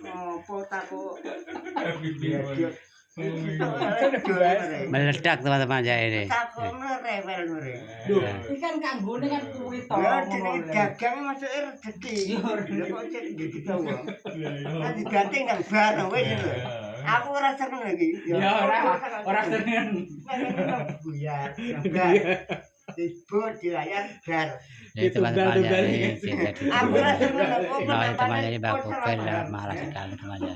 Opo takut? Meledak teman-teman ya ini. Takutnya rewel mere. Iki kan kanggone kan kuwi to. Ya jenenge dagang masuk rezeki. Ya kok cek gitu to. Kan diganti nang bar wis lho. Aku ora seneng iki. Ya ora seneng. Buyar. Bar. Disebut dilayar bar. Ya teman-teman ya ini. Aku ora seneng kok. Nah, teman ini Mbak Bubel marah sekali teman ya.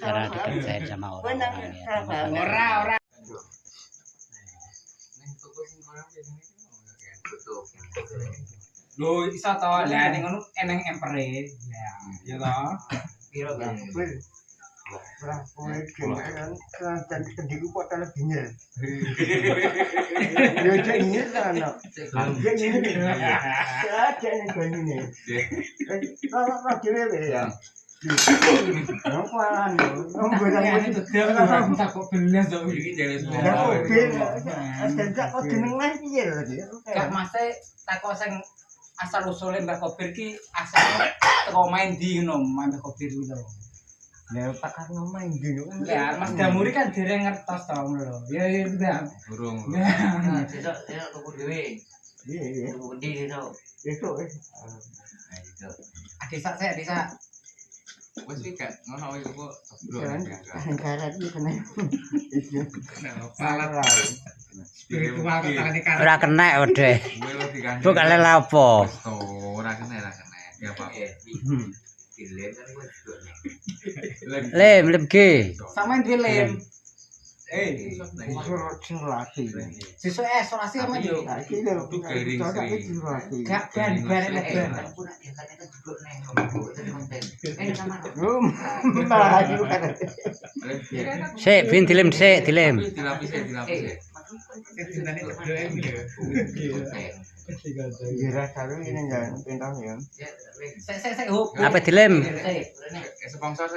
Karena dikerjain sama orang-orang ya. teman-teman. Ora. Lho iso to, lah ning ngono eneng empere. Ya to. Piro kan? Ora kowe kan dan kendiku kok telebinya. Yo cek ini kan. Cek ini. Ya cek ini banyune. Kalau dhewe ya. Apa anu? Ini dedek tak kok belas to iki jare Ya mobil. Ada kok jeneng mas piye lho iki? Gak mase takok sing asal usule Mbak Kobir ki asal teko main di ngono, Mbak Kobir kuwi to. Lah pakar main dino. Ya, Mas Damuri kan dereng ngertos to ngono lho. Ya udah. Burung. Ya. Besok tuku dhewe. Iya. Tuku gede besok. Besok Nah, itu. Desa. Wes iki gak ngono iki kok bro. Karat iki kena. Salah. Spiritual tangane kan. Ora kena udah. Kowe lo diganti. Bu kale lapo. Wes to, ora kena. Ya apa? Dilem kan gue juga nih. Lem ge. Sampeyan duwe lem. Surat lagi. Sesuk isolasi sama yo. Iki lho. Itu garing sering. Gak ban lebar. Aku nak diangkat itu juga nih. Itu konten. Sama. Malah aku kan. Sik, bin dilem sik, dilem. Dilapis. Kira karo ini enggak pentang ya. Sik hop. Apa dilem? Sponsor.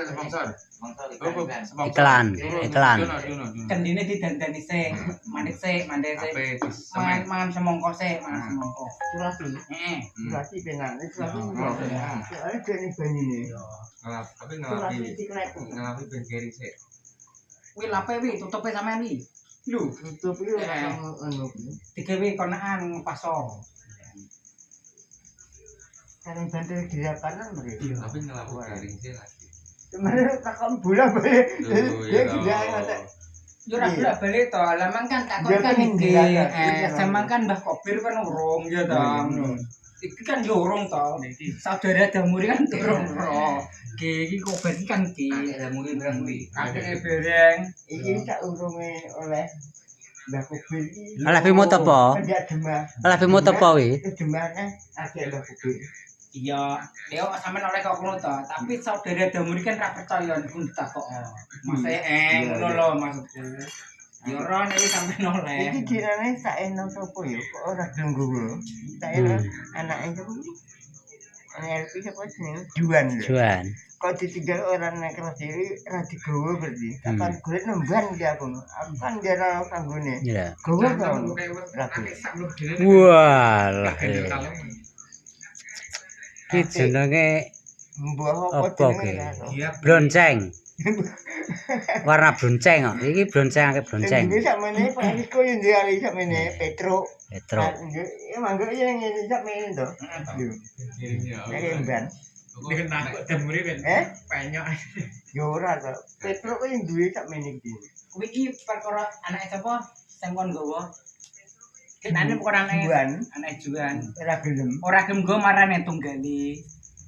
Iklan. Kendine didandani sik, manik sik, mandhe sik. Mangan semongko sik, mangan semongko. Sulasi. Heeh. Sulasi pengen. Sulasi. Soalnya dene banyune. Tapi Sulasi ngelapi dikrek. ben keri sik. Kuwi lape wi, tutupe sampean wi. Lho, Tutup iki anu. digawe konaan paso. Kan bantu dirapanan mriki. Tapi ngelapi garing sik lagi. Kemarin takon bola balik. Dia Iya. tidak ada. Yo ora bolak-balik to, laman kan takon Dia kan kan iki. nggak Sampean kan Mbah Kobir kan urung ya to. Iki kan yo urung to. Saudara Damuri kan urung ro. Iki Kobir iki kan iki. Ada mungkin berang wi. Kakek bereng. Iki tak urunge oleh Mbak Kubir iki. Oleh Bimo Topo. Penjak Demak. Oleh Bimo Topo wi. Itu Demaknya ada Mbak Kubir. Iya, dia sampean oleh kok ngono to, tapi saudara Damuri kan ra percaya nek ditakok. Mas ngono lho maksudku. Yo ora nek sampean oleh. Iki dirane sak enak sapa ya? Kok ora gelem nggowo. Sak enak anake sapa? LP sapa jenenge? Juan lho. Juan. Kok ditinggal orang nek kelas dhewe ra digowo berarti. Kapan golek nemban iki aku. Aku kan jara kanggone. Iya. Gowo to. Walah. Ki jenenge Mbah apa apa ki? jenenge? Blonceng. Warna blonceng kok. Iki blonceng akeh blonceng. Ini sakmene Francisco yang diali sakmene Petro. Petro. Ya mangga yang ini sakmene to. Nek mban. Dengan takut Damuri ben penyok. Yo ora to. Petro kok yang duwe sakmene iki. Kuwi iki perkara anake sapa sing kon nggawa. Kenane bukan anake Juan. anake Juan. Ora gelem. Ora gelem nggo marane tunggali.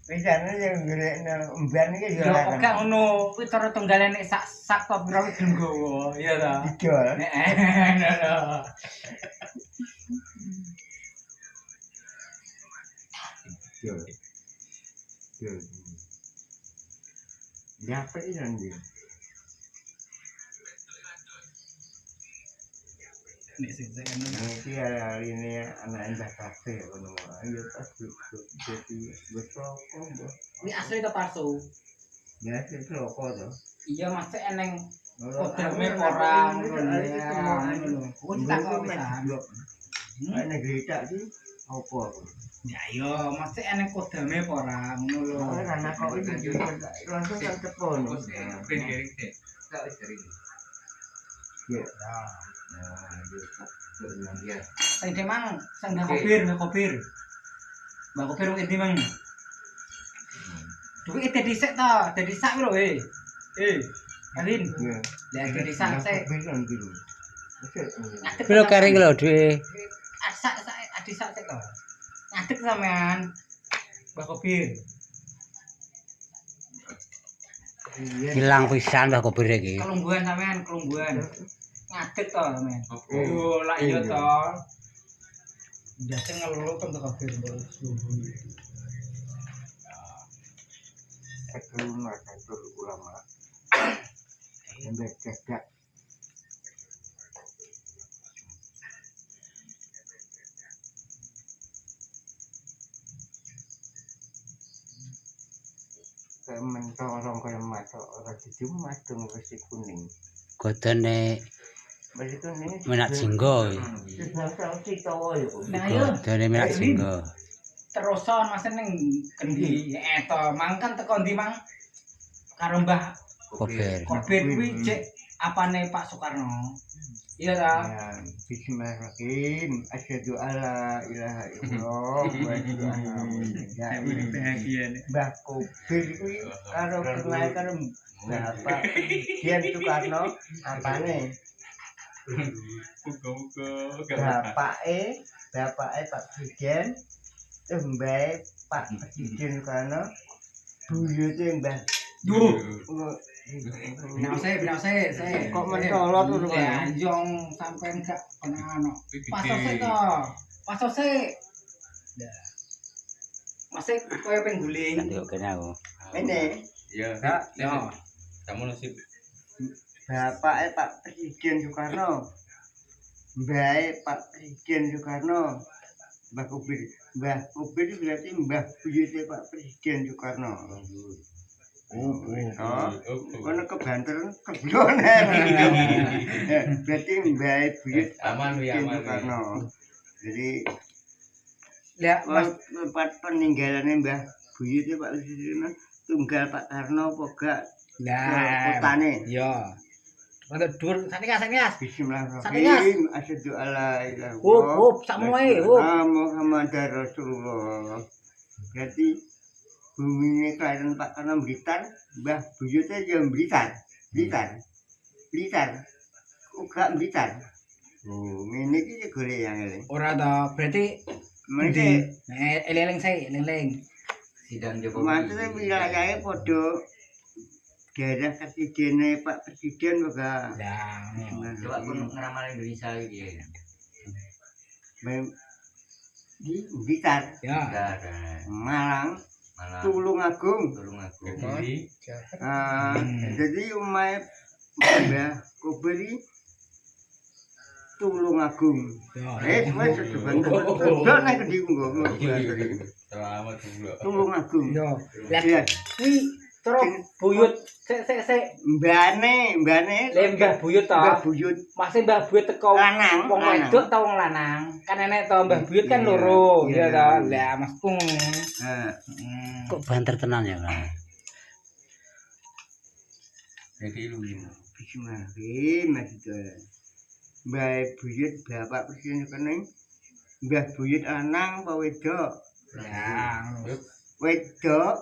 Wis ana yang golekno mban iki yo Yo ora. gak ngono, kuwi cara tunggale nek sak to pira gelem nggawa, iya ta. Didol. Yo. Yo. Ya apa ini nanti? Nek sing ngono. Nanti hari ini anak indah kafe kono. Ayo tas jadi besok kok. Kuwi asli to palsu. Ya sih rokok to. Iya Mas eneng Ora kodame orang ngono ya. Kuwi tak kok pisan. Nek negeri tak iki apa? Ya yo masih enek kodame apa ora ngono lho. Ora ana kok iki langsung kan tepono. Ben garing sih. Tak wis garing. Ya. Nah, itu dia. Sing demang sing Mbak Kopir. Mbak Kopir iki mang. Duwe ite dhisik ta, dadi sak lho Alin. Ya. Lah dadi sak sik. Bilang biru. Piro kering lho duwe. Sak adi sak sik to. Ngadeg sampean. Mbak Kopir. Hilang pisan Mbah Kopir iki. Kelungguhan sampean, kelungguhan. Ngadeg to sampean. Apa? Yo lak iya to. Ndak sing ngeluh kan to Kopir terus. Keluar kantor ulama. Sampai cekak. Mentolong kaya matok ora dijumat dong wis kuning. Godone Wis kuning. menak jinggo. Wis nang sitawa ya. Nah yo Godone menak jinggo. terusan mas ning kendi eto mangkan teko ndi mang karo Mbah Kopir. Kopir kuwi cek apane Pak Soekarno. Iya ta? Bismillahirrahmanirrahim. Asyhadu alla ilaha illallah wa asyhadu anna muhammadan rasulullah. Mbah Kopir kuwi karo kenal karo Bapak Dian Soekarno apane? Bapake Pak Presiden mbae Pak Presiden Soekarno buyute Mbah. Duh, binasa saya. Kok mentolot ngono ya, kan? jong sampean gak ono. Pasok sik. Ya. Masih koyo pengguling. Nanti kok kene aku. Ini Iya. Ya. Kamu nasib. bapake Pak Presiden Soekarno. Mbae Pak Presiden Soekarno. Mbah Kopir. Mbah Kopir berarti mbah buyute Pak Presiden Soekarno. Kono kebanter keblone. Berarti mbae buyut Aman ya aman. Soekarno. Jadi Ya, Mas. tempat peninggalane Mbah buyute Pak Presiden tunggal Pak Karno apa gak? Lah, Kotane. iya. Rada dhuwur sanes. Bismillahirrahmanirrahim. Asyhadu alla ilaha Hup, sakmu ae, hup. Muhammad Rasulullah. Berarti bumi kelahiran Pak Karno Blitar, Mbah buyute ya Blitar. Uga Blitar. Oh, ngene iki golek yang ngene. Ora ta, berarti Mesti eling saya. Sidang Jokowi. maksudnya wilayahnya podo daerah ketigene Pak Presiden juga. Lah, Coba pun ngeramal Indonesia iki. Di Blitar, ya. Malang, Malah Tulungagung. tolong aku. Jadi Jadi umay Mbah Kopir Tulungagung. Wes sebentar. Dak nek ndi nggo. selamat dulu. Tulungagung. Yo. Lah Iya. kuwi terus buyut sik Mbane Mbah buyut Mbah ta. buyut Masih Mbah buyut teko lanang. wong wedok ta wong lanang. Kan enek to Mbah buyut kan loro, Iya. ya ta. Lah Masku. Nah, Kok banter tenan ya, Bang? Jadi lu bismillahirrahmanirrahim maksudnya. Mbah buyut Bapak Presiden Soekarno. Mbah buyut lanang apa wedok? Ya. Wedok.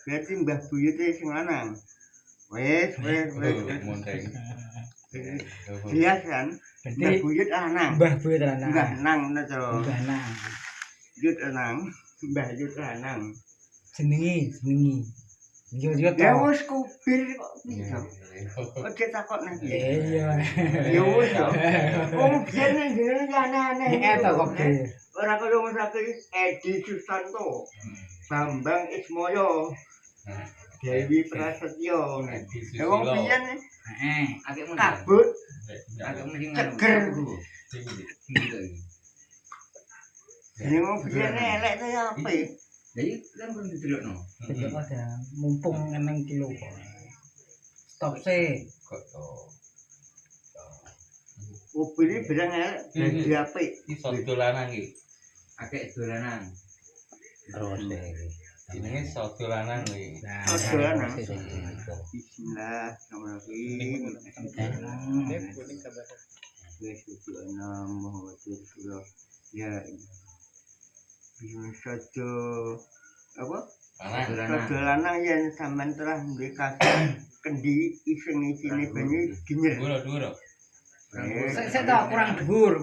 Berarti mbah buyute sing lanang. Wes. monteng. Jelas kan? Mbah Berarti buyut lanang. Mbah buyut lanang. Mbah nang to. Mbah nang. Buyut lanang. Mbah buyut lanang. Senengi. Yo Ya to. wis Kopir kok bisa. Oke takok nang iki. Iya. Ya wis to. Wong biyen nang jenenge aneh-aneh. Eto kok. Ora kaya wong saiki Edi Susanto. Bambang Ismoyo. Dewi Prasetyo. Ya wong biyen Heeh. Agak kabut mending ceger. Gitu. Jadi wong biyen elek to ya apa? Jadi kan belum didelokno. Jadi ada mumpung eneng kilo kok. Stop sih. Kok to. Mobil barang elek dadi apik. Iso dolanan iki. Akeh dolanan. Terus Jenenge iso dolanan iki. Dolanan. Bismillahirrahmanirrahim. Wes ana Muhammad Rasulullah. Ya. Bisa saja apa? Dolanan yen sampean telah duwe kasih kendi iseng isine banyu ginyer. Dhuwur. Sik to kurang dhuwur.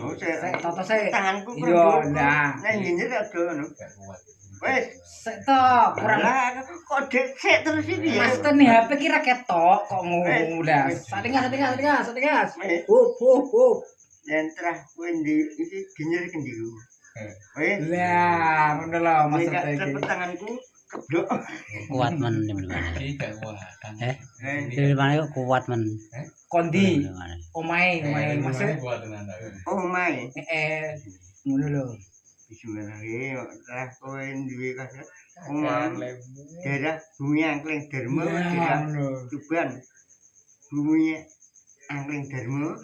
Oh, Sik toto sik. tanganku Yo, nah. Nek ginyer ada ngono. Gak kuat. Wes, Sik to kurang. lah kok sik terus iki ya. Mas ten HP ki ra ketok kok ngono lah. Satingas. Hup. Yen terah kowe iki ginyer kendiku. Wes. Lah, ngono lho Mas Nek ten iki. cepet tanganku keblok. kuat men di mana? Iki gak kuat. Di mana kok kuat men? Kondi. Omae Mas. Kuat tenan ta. Oh my. Ngono lho. Bismillahirrahmanirrahim. Terah kowe duwe kasih omah daerah bumi angkling dharma daerah Tuban. Bumi angkling dharma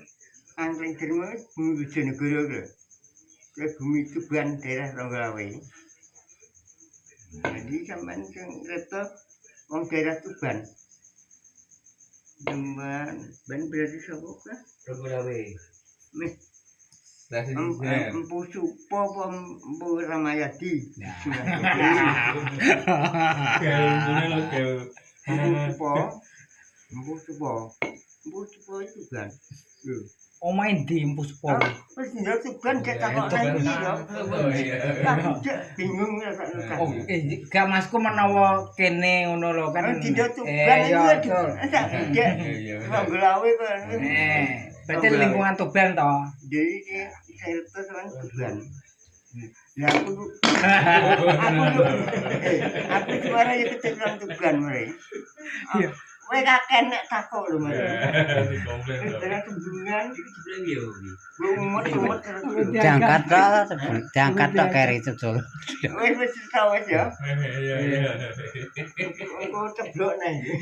bumi Bojonegoro lho. Bumi Tuban daerah Ronggolawe. Jadi sampean sing reto wong daerah Tuban. Tuban, ben berarti sapa kan? Ronggolawe. Meh Lah sing Empu Supo apa Empu Ramayadi? Empu Supo itu kan. Omae di Empus Pol. Wis ndak Tuban gak takok iki yo. Bingung ya sak Oh, gak Masku menawa kene ngono lho kan. Tidak Tuban iya, iki betul. sak gede. Ronggolawe kan. Berarti lingkungan Tuban to. Jadi saya terus kan Tuban. Ya aku suara ya kecil kan Tuban mrene. Kowe kakek nek takok lho Mas. komplain. Terus sembungan Iki jebule piye iki? umut terus. Diangkat tok keri cecul. Wis tau wis ya. Iya. Engko ceblok nang iki.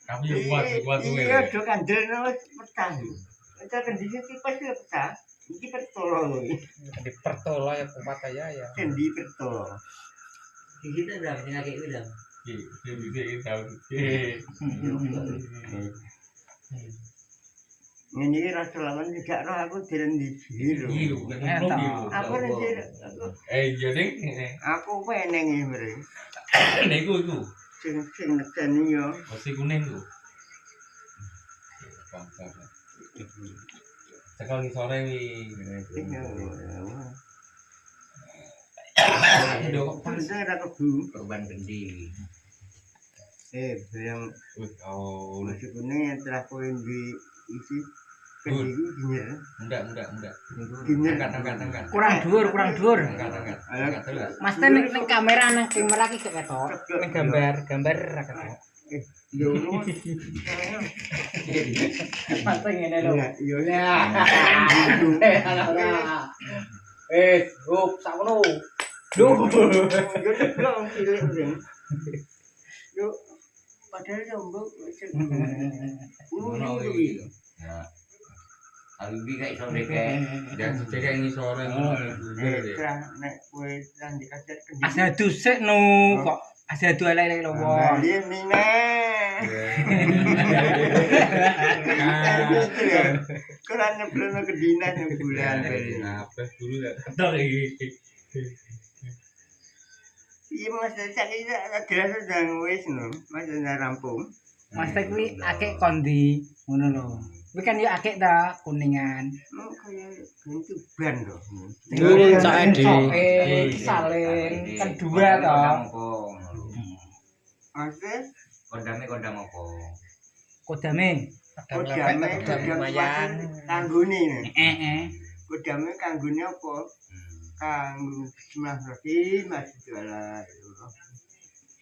Tapi yo kuat kuwe. Iya, do kandel wis pecah. Kita kendisi tipes ya pecah. Iki pertolo lho iki. Di pertolo ya kuat ya. Kendi pertolo. Di kita ndak sing akeh kuwi ndak. Iki bisa tahu. Ngene iki rasa lawan tidak roh aku direndi lho. Aku rendi Iya ding. aku peneng iki mrene. Niku iku. Sing nekani yo. Masih kuning ku. Sekali sore wi. Pandai ra kebu. Korban bendi. Yang Oh, masih kuning yang telah kowe di isi kendi iki ginyer. enggak. Ginyer Angkat. Kurang dhuwur. Angkat terus. Mas ten ning kamera nang kamera ki gak ketok. Ning gambar ra ketok. Yo. Mas ten ngene lho. Yo. Hup sakmono. Lho. Yo ceblok cilik mrene. Yo padahal yo mbok sing Ngono iki. Ya. Alibi gak iso deke. Dan cek ngisore ngono. terang nek kowe terang dikasih kendi. Asadu sik no kok. Asadu elek lho. Bali mina. Kurang nyeblono kedinan yang bulan. Apa dulu ya? Ketok iki. Iya Mas cari jelas sedang wis no. Mas rampung. Mas Tek kuwi akeh kondi ngono lho. Kuwi kan yo akeh ta kuningan. Kayak ganti ban loh. Salin kan dua to. Oke. Kondang apa? Kodame. Kodame lumayan. Kanggone. Heeh. Kodame kanggone apa? Kanggo bismillahirrahmanirrahim Mas jualan.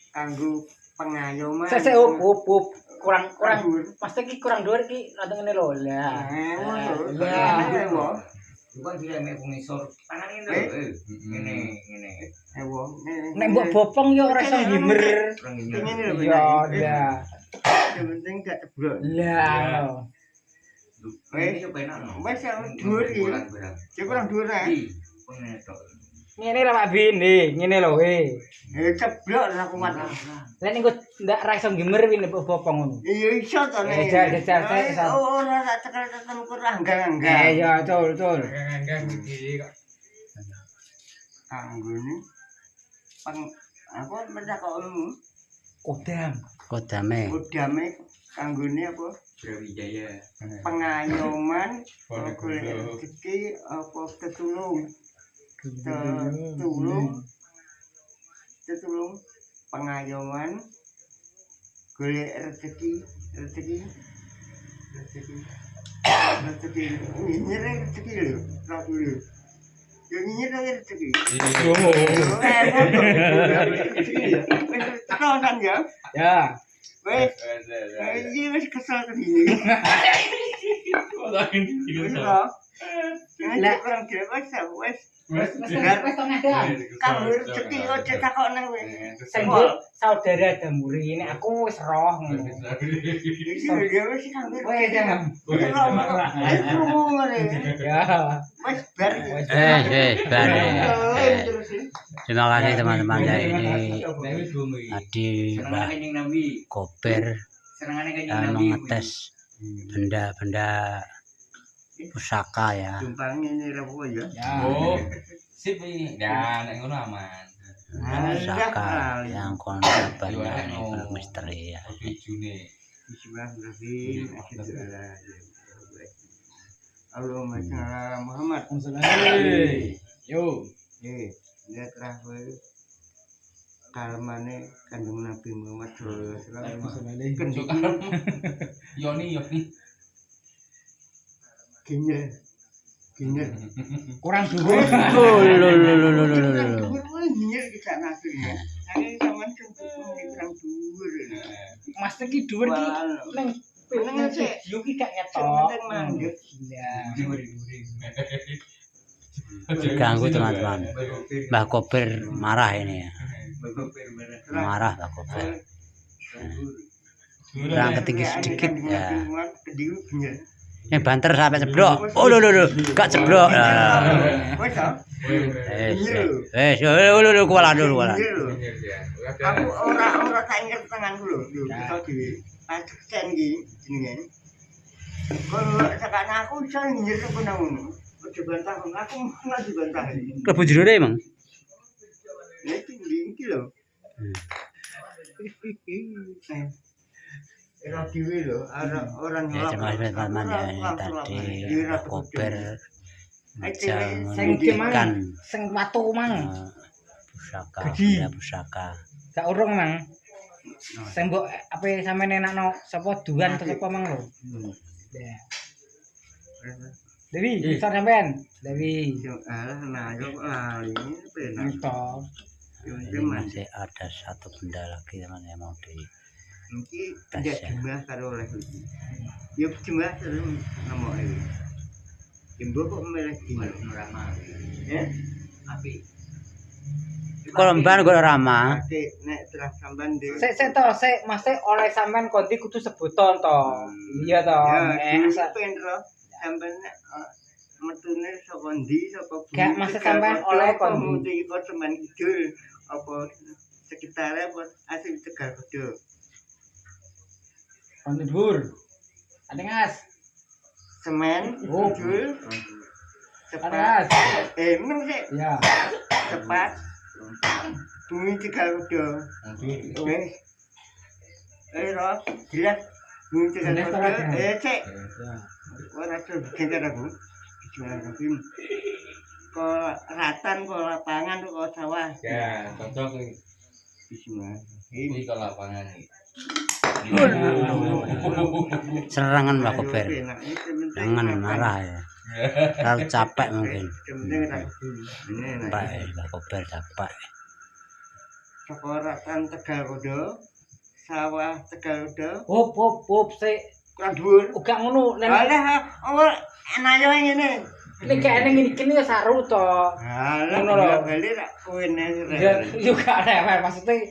Kanggo pengayoman. Sesek up. Kurang Mas iki kurang dhuwur iki rada ngene lho. Lah. Bukan tidak mek ngisor. Tangan ini lho. Ngene. Nek mbok bopong yo ora iso ngimber. Ngene lho. Yo, lah. Yang penting gak ceblok. Lah. Wes dhuwur iki. Cek kurang dhuwur ae. Ngene lho Pak Bin, ngene lho Ceblok ora kuat. Lah ning kok ndak ra iso gimer wine bopong ngono. Iya iso to nek. Gejar sik. Ora tak cekel-cekel kurang anggang-anggang. Iya, betul. Enggak iki kok. Kanggone apa mentak ilmu Kodame. udame kanggone apa Brawijaya. pengayoman golek rezeki apa tetulung pengayoman golek rezeki nyinyir rezeki lho ra dulu yo nyinyir rezeki kan ya Ya. wes iki wis kesal kene Lah orang dhewe wis Tengah dah. kanggo rezeki ojo takokne kowe. Sing saudara Damuri ini aku wis roh ngono. Iki dhewe sing kanggo Wes jam. Ya. Wis bar. Bane. Terima kasih teman-teman ya ini tadi Mbah Koper mengetes benda-benda pusaka ya. Jumpang ini rapo ya. Oh, sip ini. Dan nek ngono aman. Pusaka yang kontrabannya ini misteri ya. Tujune. Bismillahirrahmanirrahim. Allahumma shalli ala Muhammad. Yo. Lihat kowe kalmane Kanjeng Nabi Muhammad sallallahu alaihi wasallam. Yoni. Gini. Kurang dhuwur. Nyinyir ki sak nabi. Nang sampean kurang dhuwur. Mas iki dhuwur ki ning pengen video ki gak ketok. Penting manggih. Ganggu teman-teman. Mbah Koper marah ini ya. Marah Mbah Koper. Kurang ketinggi sedikit ya. Ini banter sampai ceblok. Oh lho gak ceblok. Kuala dulu. Aku ora tak inget tanganku lho. Kita dhewe. Acen iki jenenge. Kalau sakane aku iso nyinyir kok ngono. Ojo bantah aku malah dibantah. Klebu jerone emang. Ya iki lho. Era dhewe lho, orang Ya terima kasih teman-teman ya ini tadi Mbah Koper menunjukkan Sing watu mang. pusaka. Gak urung mang. Sing mbok ape sampean enakno sapa duan atau sapa mang lho. Ya. Dewi, bisa sampean. Dewi. alah nah yo lali penak. Entok. Ini masih ada satu benda lagi teman yang mau di Iki tidak jembah karo oleh iki. Yo jembah terus nomor iki. Jembah kok meleh gini ramah. Ya. Api. Kolomban gue ramah. Nek terus sampean dhewe. Sik to, Mas oleh sampean kondi kudu sebuton to. Iya to. Ya, penro sampean metune saka ndi saka bumi. Gak Mas sampean oleh kondi. Kok sampean kidul apa sekitarnya apa asli Tegal Gede. Kondi dhuwur. Adengas. Semen, Oh. kidul. Cepat. Adengas. Meneng sih. Ya. Cepat. Bumi Tegal Gede. Wes. Ro, jelas. Bumi Tegal Gede. Cek. Ya. Ora tuh gentar aku. Bismillahirrahmanirrahim. Kok ratan kok lapangan kok sawah. Ya, cocok iki. Bismillahirrahmanirrahim. Iki ke lapangan iki. Serangan Mbah Koper. Jangan marah ya. Terlalu capek mungkin. Capek Mbah Koper capek. Sekoratan Tegal Gede. Sawah Tegal Gede. Hop, sik. Kurang dhuwur. Uga ngono. Alah, enak yo ngene. Nek kene ngene ya saru to. Alah, Ngono lho. bali rak kowe Ya juga rewel maksudnya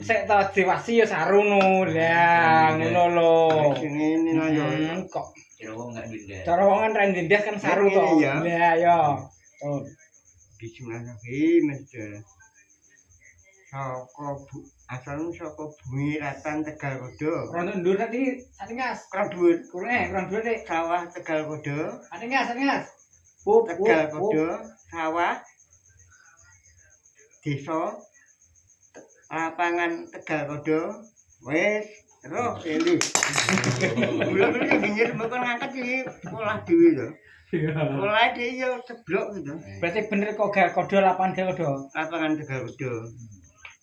sik to diwasi ya saru no. Ya ngono lho. Ngene ayo. Kok Kira wong enggak dindas. Cara wongan ra ndendas kan saru to. Iya. Lah ya. Tuh. Bismillahirrahmanirrahim. Mas. Asal saka bumi ratan Tegal Kodo. Rono ndur tadi satingas. Kurang dhuwur. Kurang dulu Dik. Sawah Tegal Kodo. Satingas. Pup, Tegal Kodo, sawah, desa, lapangan Tegal Kodo, wes, roh, ini. Bulan-bulan pinggir, bukan ngangkat ini, olah dewi tuh. Olah dia ya seblok gitu. Berarti bener kok gak kode lapangan gak kode. Lapangan Tegal Kodo.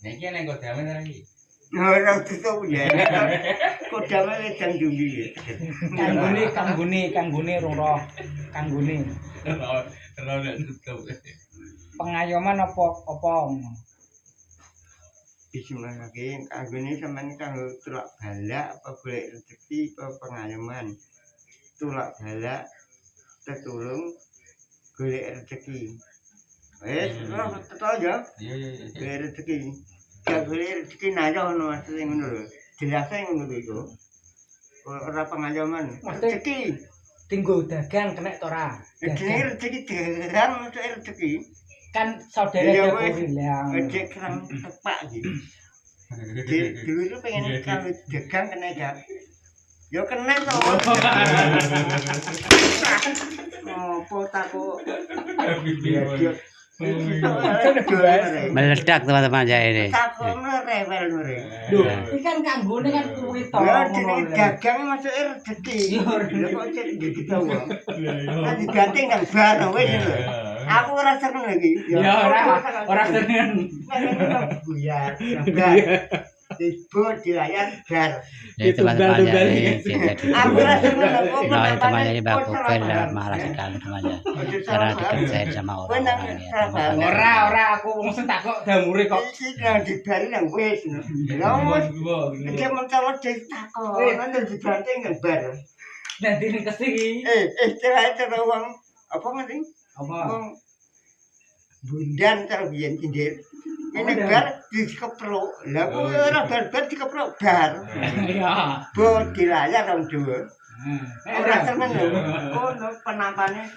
Nek iki nek kodame lagi. Orang itu ya, kodama ledang jumbi ya. Kangguni rung roh. Kangguni. Terus nek tutup. Pengayoman apa? Bismillahirrahmanirrahim. Kangguni sampeyan kanggo tulak balak apa golek rezeki apa pengayoman. Tulak balak tetulung golek rezeki. Wes, ora teto ya. Iya. Golek rezeki. Gak golek rezeki nayo ngono maksudnya ngono lho. Jelasnya ngono kuwi iku. Ora pengayoman. Rezeki. Tinggo dagang kena to ora? Rezeki dagang maksudnya rezeki. Kan saudara Iya, dia wes. bilang. Ojek kerang tepak gitu. Dulu itu pengen kalau dagang kena gak? Yo kena to. Apa tako? Meledak teman-teman saya ini. Takono rewel mere. Duh, iki kan kanggone kan kuwi to. Ya jenenge dagang masuk rezeki. Lha kok cek gitu wae. Lah diganting nang bar wis lho. Aku ora seneng lagi. Ya ora seneng. Buyar. Bar. Disebut di layar bar. Jadi teman-teman saya ini Aku ora seneng aku. nah, temannya ini Mbak Koper marah sekali temannya karena dikerjain sama orang ini. Ora aku wong sing takok damure kok. Iki kan dibari nang wis. Lah wis. Iki mencolot ditakok. Nang dibanting nang bar. Nanti ning kesiki. Cara uang apa ngerti? Apa? Uang bundan cara biyen cindir. Ini bar dikeprok. Lah kok ora bar-bar dikeprok bar. Ya. Bo dilayar nang dhuwur. Ora Ora seneng lho. Kono penampane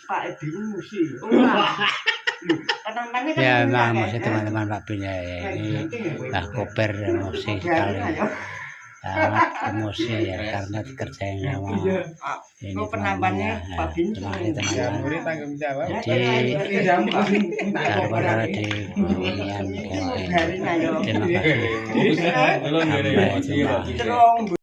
Pak Edi musi. Ora. Penampane kan. Ya memang emosi teman-teman Pak Bin ya ini Mbak Koper emosi sekali. Sangat emosi ya karena dikerjain sama ini Penampane Pak Bin. teman-teman. Tanggung jawab. Jadi cara di bunian Dari nayo. terima kasih. Sampai jumpa. Terong